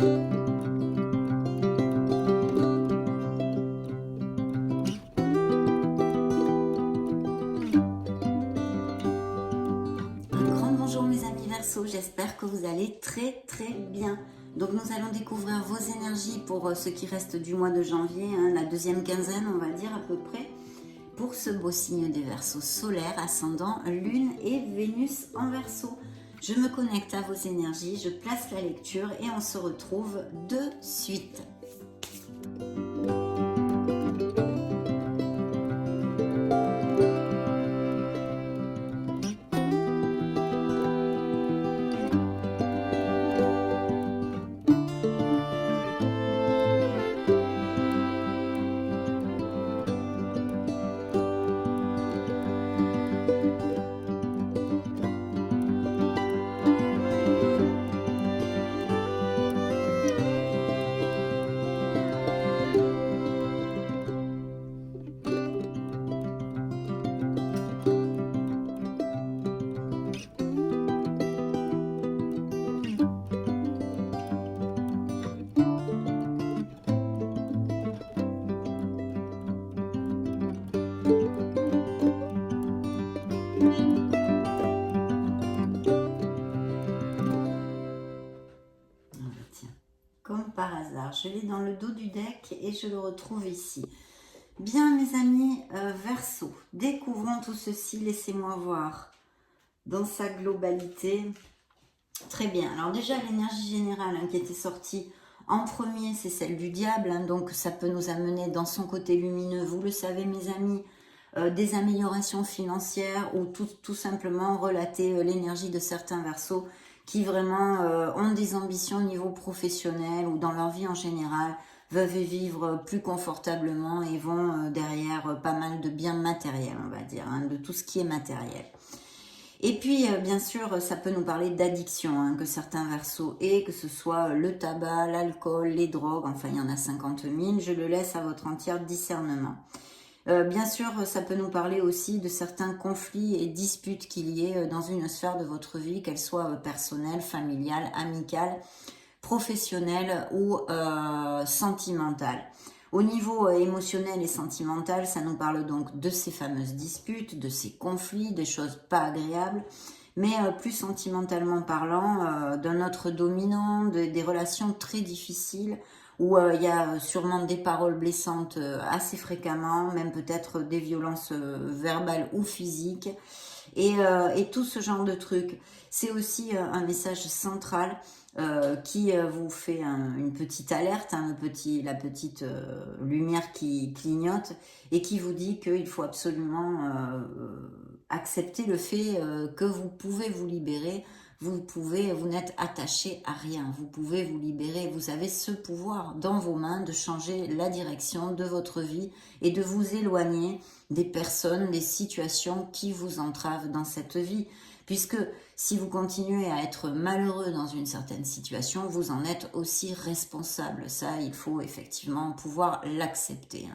Bonjour mes amis Verseau, j'espère que vous allez très bien. Donc nous allons découvrir vos énergies pour ce qui reste du mois de janvier, la deuxième quinzaine on va dire à peu près, pour ce beau signe des Verseaux solaire, ascendant, lune et Vénus en Verseau. Je me connecte à vos énergies, je place la lecture et on se retrouve de suite. Comme par hasard, je l'ai dans le dos du deck et je le retrouve ici. Bien mes amis Verseau, découvrons tout ceci, laissez-moi voir dans sa globalité. Très bien, alors déjà l'énergie générale qui était sortie en premier, c'est celle du diable, donc ça peut nous amener dans son côté lumineux, vous le savez mes amis, des améliorations financières ou tout simplement relater l'énergie de certains Verseaux qui vraiment ont des ambitions au niveau professionnel ou dans leur vie en général, veulent vivre plus confortablement et vont derrière pas mal de biens matériels, on va dire, de tout ce qui est matériel. Et puis, bien sûr, ça peut nous parler d'addiction, que certains Verseaux aient, que ce soit le tabac, l'alcool, les drogues, enfin il y en a 50 000, je le laisse à votre entier discernement. Bien sûr, ça peut nous parler aussi de certains conflits et disputes qu'il y ait dans une sphère de votre vie, qu'elle soit personnelle, familiale, amicale, professionnelle ou sentimentale. Au niveau émotionnel et sentimental, ça nous parle donc de ces fameuses disputes, de ces conflits, des choses pas agréables, mais plus sentimentalement parlant, d'un autre dominant, des relations très difficiles, où il y a sûrement des paroles blessantes assez fréquemment, même peut-être des violences verbales ou physiques, et tout ce genre de trucs. C'est aussi un message central qui vous fait une petite alerte, la petite lumière qui clignote, et qui vous dit qu'il faut absolument accepter le fait que vous pouvez vous libérer. Vous n'êtes attaché à rien, vous pouvez vous libérer, vous avez ce pouvoir dans vos mains de changer la direction de votre vie et de vous éloigner des personnes, des situations qui vous entravent dans cette vie. Puisque si vous continuez à être malheureux dans une certaine situation, vous en êtes aussi responsable. Ça, il faut effectivement pouvoir l'accepter.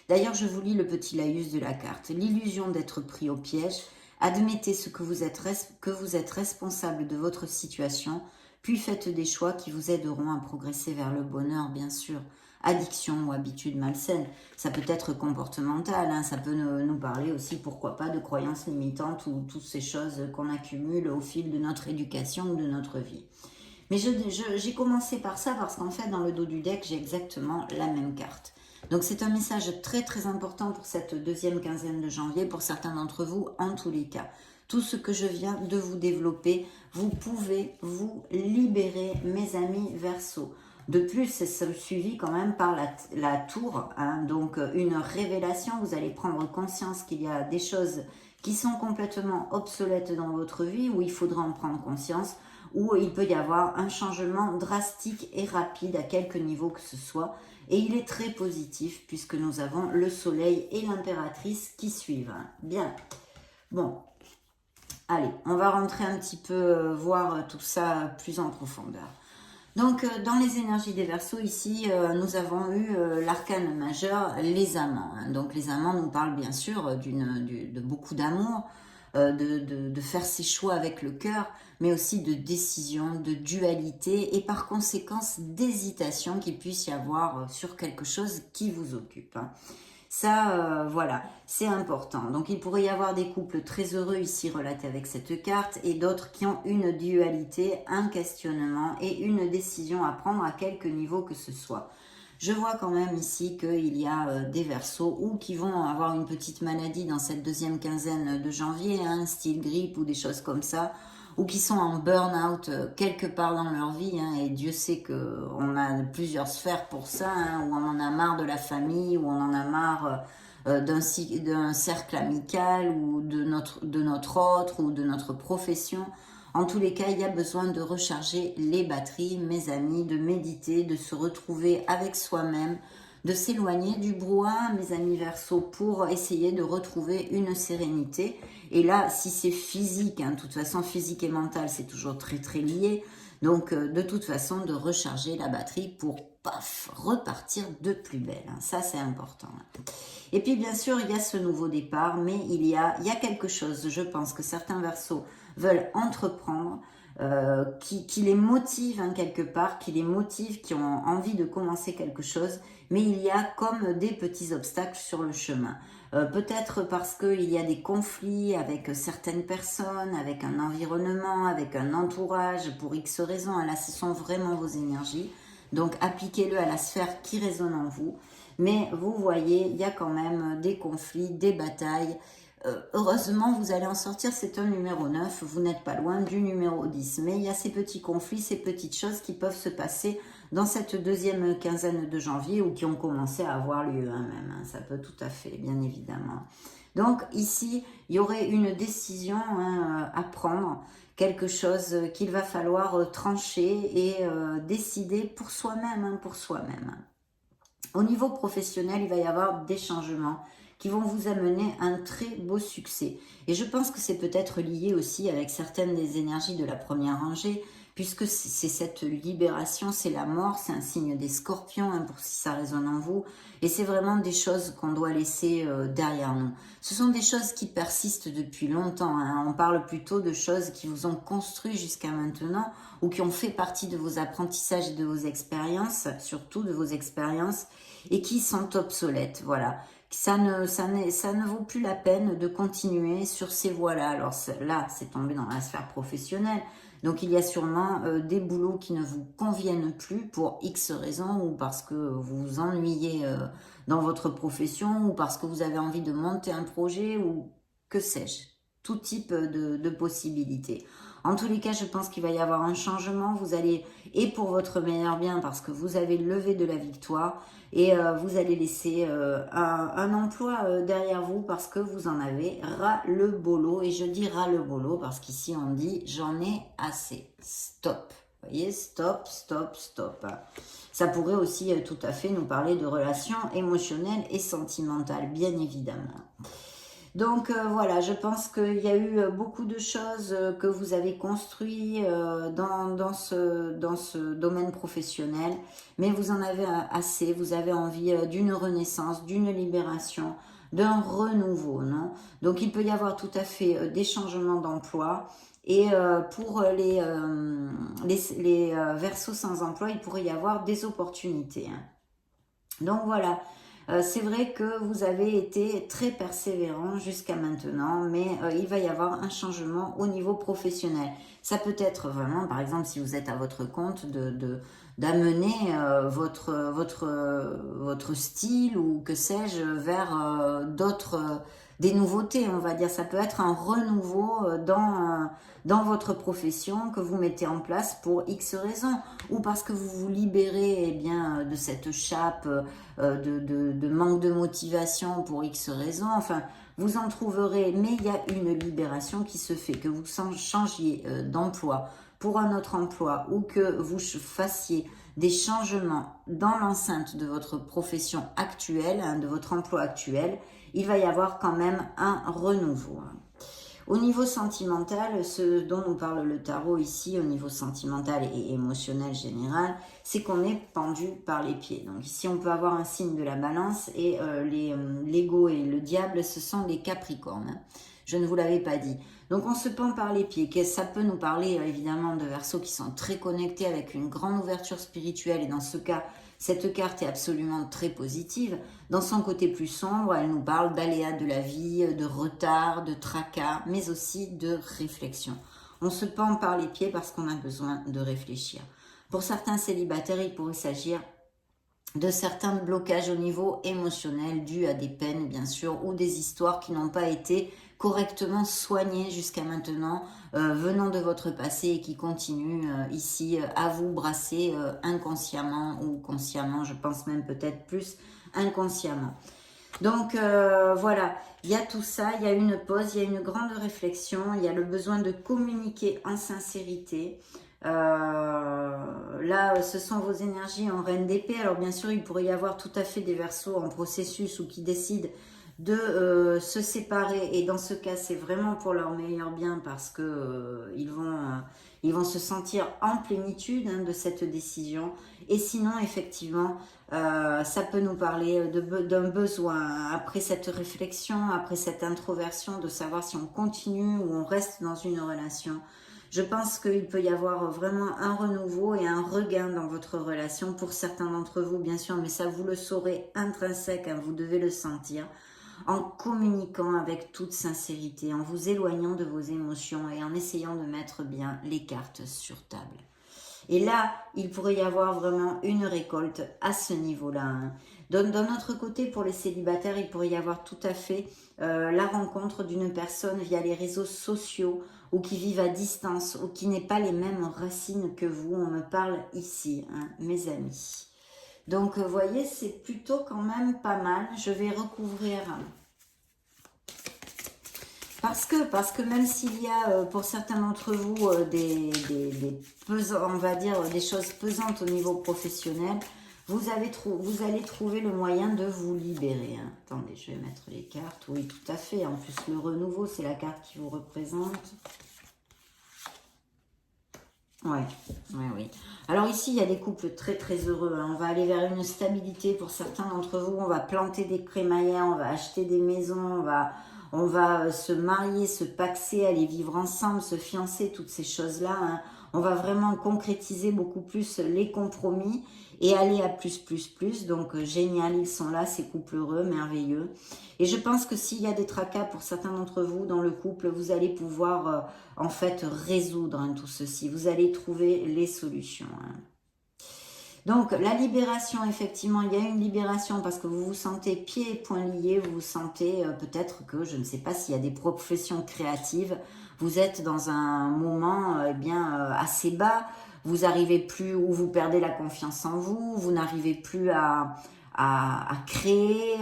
D'ailleurs, je vous lis le petit laïus de la carte. L'illusion d'être pris au piège. Admettez que vous êtes responsable de votre situation, puis faites des choix qui vous aideront à progresser vers le bonheur, bien sûr. Addiction ou habitude malsaine, ça peut être comportemental, ça peut nous parler aussi, pourquoi pas, de croyances limitantes ou toutes ces choses qu'on accumule au fil de notre éducation ou de notre vie. Mais j'ai commencé par ça parce qu'en fait, dans le dos du deck, j'ai exactement la même carte. Donc c'est un message très important pour cette deuxième quinzaine de janvier, pour certains d'entre vous en tous les cas. Tout ce que je viens de vous développer, vous pouvez vous libérer, mes amis Verseau. De plus, c'est suivi quand même par la tour, donc une révélation. Vous allez prendre conscience qu'il y a des choses qui sont complètement obsolètes dans votre vie, où il faudra en prendre conscience, où il peut y avoir un changement drastique et rapide à quelque niveau que ce soit. Et il est très positif puisque nous avons le soleil et l'impératrice qui suivent. Bien, bon, allez, on va rentrer un petit peu, voir tout ça plus en profondeur. Donc, dans les énergies des Verseaux, ici, nous avons eu l'arcane majeur, les amants. Donc, les amants nous parlent bien sûr de beaucoup d'amour, de faire ses choix avec le cœur, mais aussi de décision, de dualité et par conséquence d'hésitation qu'il puisse y avoir sur quelque chose qui vous occupe. Hein. Ça, voilà, c'est important. Donc, il pourrait y avoir des couples très heureux ici relatés avec cette carte et d'autres qui ont une dualité, un questionnement et une décision à prendre à quelque niveau que ce soit. Je vois quand même ici qu'il y a des Verseaux ou qui vont avoir une petite maladie dans cette deuxième quinzaine de janvier, hein, style grippe ou des choses comme ça, ou qui sont en burn-out quelque part dans leur vie, hein, et Dieu sait qu'on a plusieurs sphères pour ça, hein, où on en a marre de la famille, où on en a marre d'un cercle amical, ou de notre autre, ou de notre profession. En tous les cas, il y a besoin de recharger les batteries, mes amis, de méditer, de se retrouver avec soi-même, de s'éloigner du brouhaha, mes amis Verseaux, pour essayer de retrouver une sérénité. Et là, si c'est physique, hein, de toute façon, physique et mental, c'est toujours très très lié. Donc, de toute façon, de recharger la batterie pour, paf, repartir de plus belle. Hein. Ça, c'est important. Hein. Et puis, bien sûr, il y a ce nouveau départ, mais il y a quelque chose, je pense, que certains Verseaux veulent entreprendre, qui les motive hein, quelque part, qui les motive, qui ont envie de commencer quelque chose, mais il y a comme des petits obstacles sur le chemin. Peut-être parce qu'il y a des conflits avec certaines personnes, avec un environnement, avec un entourage, pour X raisons. Là, ce sont vraiment vos énergies. Donc, appliquez-le à la sphère qui résonne en vous. Mais vous voyez, il y a quand même des conflits, des batailles. Heureusement, vous allez en sortir, c'est un numéro 9, vous n'êtes pas loin du numéro 10. Mais il y a ces petits conflits, ces petites choses qui peuvent se passer dans cette deuxième quinzaine de janvier ou qui ont commencé à avoir lieu même. Hein. Ça peut tout à fait, bien évidemment. Donc ici, il y aurait une décision hein, à prendre, quelque chose qu'il va falloir trancher et décider pour soi-même, hein, pour soi-même. Au niveau professionnel, il va y avoir des changements qui vont vous amener un très beau succès. Et je pense que c'est peut-être lié aussi avec certaines des énergies de la première rangée, puisque c'est cette libération, c'est la mort, c'est un signe des scorpions, hein, pour si ça résonne en vous. Et c'est vraiment des choses qu'on doit laisser derrière nous. Ce sont des choses qui persistent depuis longtemps. Hein. On parle plutôt de choses qui vous ont construit jusqu'à maintenant ou qui ont fait partie de vos apprentissages et de vos expériences, surtout de vos expériences, et qui sont obsolètes. Voilà. Ça ne vaut plus la peine de continuer sur ces voies-là. Alors là, c'est tombé dans la sphère professionnelle. Donc, il y a sûrement des boulots qui ne vous conviennent plus pour X raisons ou parce que vous vous ennuyez dans votre profession ou parce que vous avez envie de monter un projet ou que sais-je. Tout type de possibilités. En tous les cas, je pense qu'il va y avoir un changement. Vous allez, et pour votre meilleur bien, parce que vous avez levé de la victoire, et vous allez laisser un emploi derrière vous parce que vous en avez ras le bolo. Et je dis ras le bolo parce qu'ici on dit j'en ai assez. Stop. Vous voyez, stop, stop, stop. Ça pourrait aussi tout à fait nous parler de relations émotionnelles et sentimentales, bien évidemment. Donc voilà, je pense qu'il y a eu beaucoup de choses que vous avez construites dans ce domaine professionnel, mais vous en avez assez, vous avez envie d'une renaissance, d'une libération, d'un renouveau, non? Donc il peut y avoir tout à fait des changements d'emploi, et pour les Verseaux sans emploi, il pourrait y avoir des opportunités. Hein. Donc voilà. C'est vrai que vous avez été très persévérant jusqu'à maintenant, mais il va y avoir un changement au niveau professionnel. Ça peut être vraiment, par exemple, si vous êtes à votre compte, d'amener votre style ou que sais-je vers des nouveautés, on va dire. Ça peut être un renouveau dans votre profession que vous mettez en place pour X raisons, ou parce que vous vous libérez bien de cette chape de manque de motivation pour X raisons. Enfin, vous en trouverez, mais il y a une libération qui se fait, que vous changiez d'emploi pour un autre emploi ou que vous fassiez des changements dans l'enceinte de votre profession actuelle, hein, de votre emploi actuel, il va y avoir quand même un renouveau. Hein. Au niveau sentimental, ce dont nous parle le tarot ici, au niveau sentimental et émotionnel général, c'est qu'on est pendu par les pieds. Donc ici, on peut avoir un signe de la balance et l'ego et le diable, ce sont les capricornes. Je ne vous l'avais pas dit. Donc on se pend par les pieds. Ça peut nous parler évidemment de Verseaux qui sont très connectés avec une grande ouverture spirituelle. Et dans ce cas, cette carte est absolument très positive. Dans son côté plus sombre, elle nous parle d'aléas de la vie, de retard, de tracas, mais aussi de réflexion. On se pend par les pieds parce qu'on a besoin de réfléchir. Pour certains célibataires, il pourrait s'agir de certains blocages au niveau émotionnel dus à des peines, bien sûr, ou des histoires qui n'ont pas été correctement soignées jusqu'à maintenant, venant de votre passé et qui continuent ici à vous brasser inconsciemment ou consciemment, je pense même peut-être plus inconsciemment. Donc voilà, il y a tout ça, il y a une pause, il y a une grande réflexion, il y a le besoin de communiquer en sincérité. Là, ce sont vos énergies en reine d'épée. Alors bien sûr, il pourrait y avoir tout à fait des Verseaux en processus ou qui décident de se séparer. Et dans ce cas, c'est vraiment pour leur meilleur bien parce que ils vont se sentir en plénitude de cette décision. Et sinon, effectivement, ça peut nous parler d'un besoin, après cette réflexion, après cette introversion, de savoir si on continue ou on reste dans une relation. Je pense qu'il peut y avoir vraiment un renouveau et un regain dans votre relation pour certains d'entre vous, bien sûr, mais ça, vous le saurez intrinsèque, vous devez le sentir, en communiquant avec toute sincérité, en vous éloignant de vos émotions et en essayant de mettre bien les cartes sur table. Et là, il pourrait y avoir vraiment une récolte à ce niveau-là. D'un autre côté, pour les célibataires, il pourrait y avoir tout à fait la rencontre d'une personne via les réseaux sociaux ou qui vivent à distance ou qui n'ait pas les mêmes racines que vous. On me parle ici, mes amis. Donc, vous voyez, c'est plutôt quand même pas mal. Je vais recouvrir... Parce que même s'il y a pour certains d'entre vous on va dire des choses pesantes au niveau professionnel, vous allez trouver le moyen de vous libérer. Attendez, je vais mettre les cartes. Oui, tout à fait. En plus, le renouveau, c'est la carte qui vous représente. Ouais, oui. Alors ici, il y a des couples très très heureux. On va aller vers une stabilité pour certains d'entre vous. On va planter des crémaillères, on va acheter des maisons, on va se marier, se paxer, aller vivre ensemble, se fiancer, toutes ces choses-là. On va vraiment concrétiser beaucoup plus les compromis et aller à plus. Donc génial, ils sont là, ces couples heureux, merveilleux. Et je pense que s'il y a des tracas pour certains d'entre vous dans le couple, vous allez pouvoir en fait résoudre tout ceci. Vous allez trouver les solutions. Donc, la libération, effectivement, il y a une libération parce que vous vous sentez pieds et poings liés, vous vous sentez peut-être que, je ne sais pas s'il y a des professions créatives, vous êtes dans un moment assez bas, vous arrivez plus, ou vous perdez la confiance en vous, vous n'arrivez plus à créer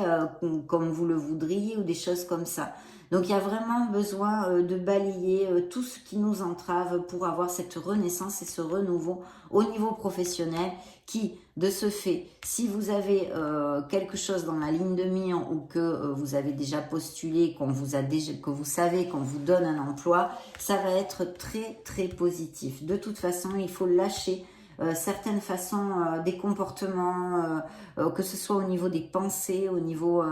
comme vous le voudriez ou des choses comme ça. Donc, il y a vraiment besoin de balayer tout ce qui nous entrave pour avoir cette renaissance et ce renouveau au niveau professionnel qui, de ce fait, si vous avez quelque chose dans la ligne de mire ou que vous avez déjà postulé, que vous savez qu'on vous donne un emploi, ça va être très, très positif. De toute façon, il faut lâcher certaines façons, des comportements, que ce soit au niveau des pensées, au niveau...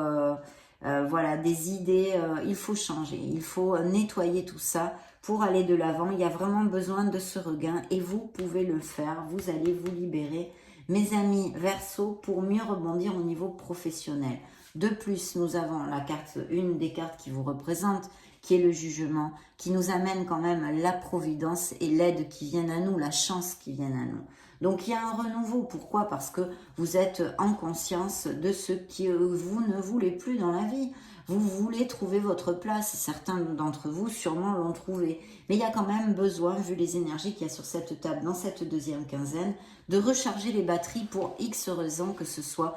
voilà, des idées, il faut changer, il faut nettoyer tout ça pour aller de l'avant. Il y a vraiment besoin de ce regain et vous pouvez le faire, vous allez vous libérer, mes amis Verseau, pour mieux rebondir au niveau professionnel. De plus, nous avons la carte, une des cartes qui vous représente, qui est le jugement, qui nous amène quand même la providence et l'aide qui viennent à nous, la chance qui vient à nous. Donc il y a un renouveau. Pourquoi? Parce que vous êtes en conscience de ce que vous ne voulez plus dans la vie. Vous voulez trouver votre place. Certains d'entre vous sûrement l'ont trouvé. Mais il y a quand même besoin, vu les énergies qu'il y a sur cette table dans cette deuxième quinzaine, de recharger les batteries pour X raisons que ce soit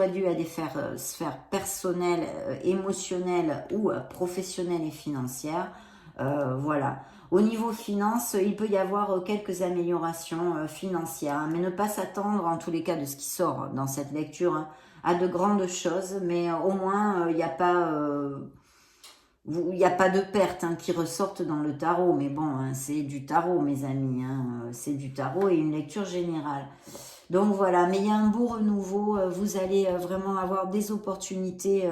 dû à des sphères personnelles, émotionnelles ou professionnelles et financières. Voilà. Au niveau finance, il peut y avoir quelques améliorations financières, mais ne pas s'attendre, en tous les cas de ce qui sort dans cette lecture, à de grandes choses, mais au moins il n'y a pas de pertes qui ressortent dans le tarot, mais bon, c'est du tarot, mes amis, c'est du tarot et une lecture générale. Donc voilà, mais il y a un beau renouveau, vous allez vraiment avoir des opportunités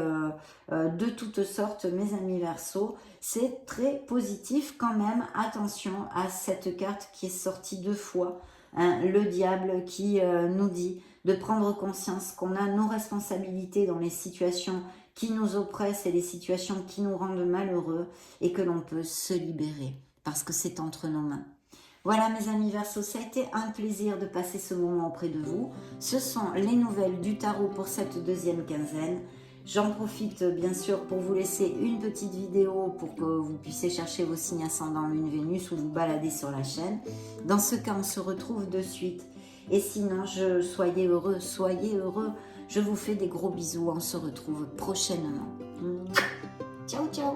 de toutes sortes, mes amis Verseau. C'est très positif quand même. Attention à cette carte qui est sortie 2 fois, hein, le diable qui nous dit de prendre conscience qu'on a nos responsabilités dans les situations qui nous oppressent et les situations qui nous rendent malheureux et que l'on peut se libérer parce que c'est entre nos mains. Voilà mes amis Verseau, ça a été un plaisir de passer ce moment auprès de vous. Ce sont les nouvelles du tarot pour cette deuxième quinzaine. J'en profite bien sûr pour vous laisser une petite vidéo pour que vous puissiez chercher vos signes ascendants Lune Vénus ou vous balader sur la chaîne. Dans ce cas, on se retrouve de suite. Et sinon, soyez heureux, soyez heureux. Je vous fais des gros bisous, on se retrouve prochainement. Ciao, ciao.